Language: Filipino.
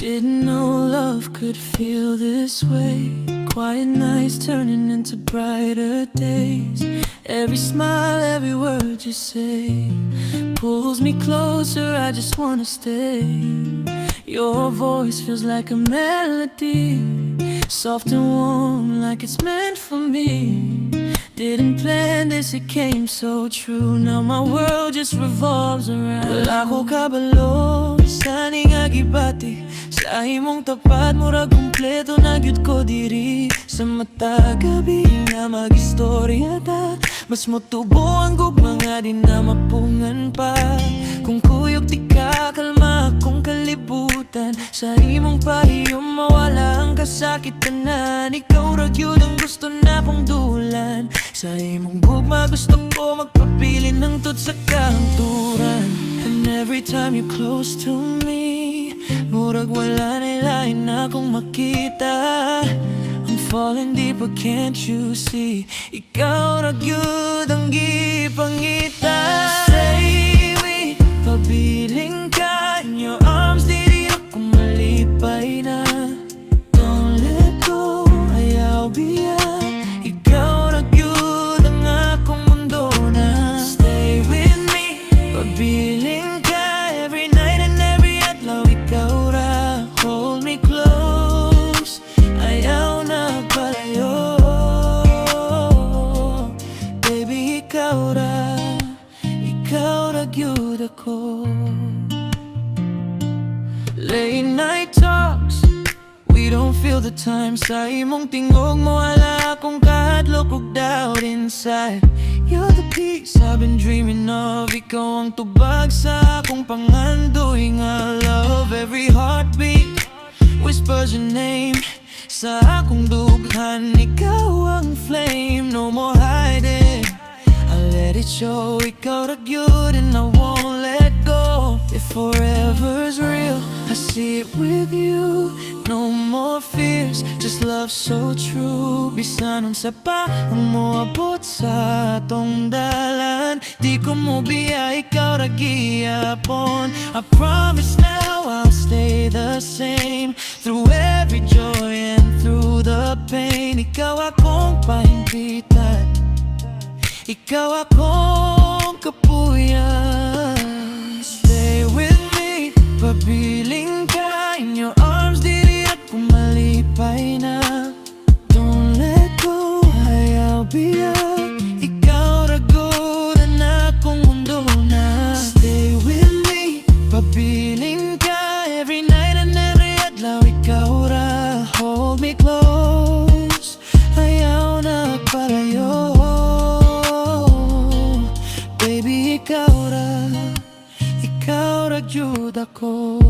Didn't know love could feel this way. Quiet nights turning into brighter days. Every smile, every word you say pulls me closer, I just wanna stay. Your voice feels like a melody, soft and warm like it's meant for me. Didn't plan this, it came so true. Now my world just revolves around. Wala ko kabalo, sani nga gibati. Sa imong tapat, mura kumpleto na gyud ko diri. Sa mata gabi nga mag-istorya ta. Mas motubo ang gugma nga di na mapungan pa. Kung kuyog di ka, kalma akong kalibutan. Sa imong pahiyom mawala ang kasakitan. Ikaw ra gyud ang gusto na kong dulan. Sa imong gugma gusto ko magpabilin ng tut sa kahangturan. And every time you're close to me, murag wala nilain na akong makita. I'm falling deep but can't you see? Ikaw ra gyud ang gipangita. Stay with, pabiling ka. In your arms diri ako malipay na. Don't let go, ayaw biyan. Ikaw ra gyud ang akong mundo na. Stay with me, pabiling ka. Every night and every adlaw ikaw ra. Hold me close, ayaw na palayo. Baby, ikaw ra gyud ako. Late night talks, we don't feel the time. Sa imong tingog mo wala akong kahadlok ug doubt inside. You're the peace I've been dreaming of. Ikaw ang tubag sa akong pangandoy nga love. Every heartbeat whispers your name. Sa akong dughan, ikaw ang flame. No more hiding, I'll let it show. Ikaw ra gyud and I won't let go. If forever's real, I see it with you. No more fears, just love so true. Bisan unsa pa ang moabot sa atong dalan, di ko mo biya, ikaw ra gihapon. I promise now I'll stay the same. Through every joy and through the pain. Ikaw akong pahimpitan, ikaw akong kapuyan. Stay with me, pabiling ka. In your arms diri ako malipay na. Don't let go, ayaw biyan. Ikaw ra gyud ang akong mundo na. Stay with me, pabiling ka. Every night and every adlaw ikaw ra. Hold me close, ayaw na palayo. Baby, ikaw ra gyud ako.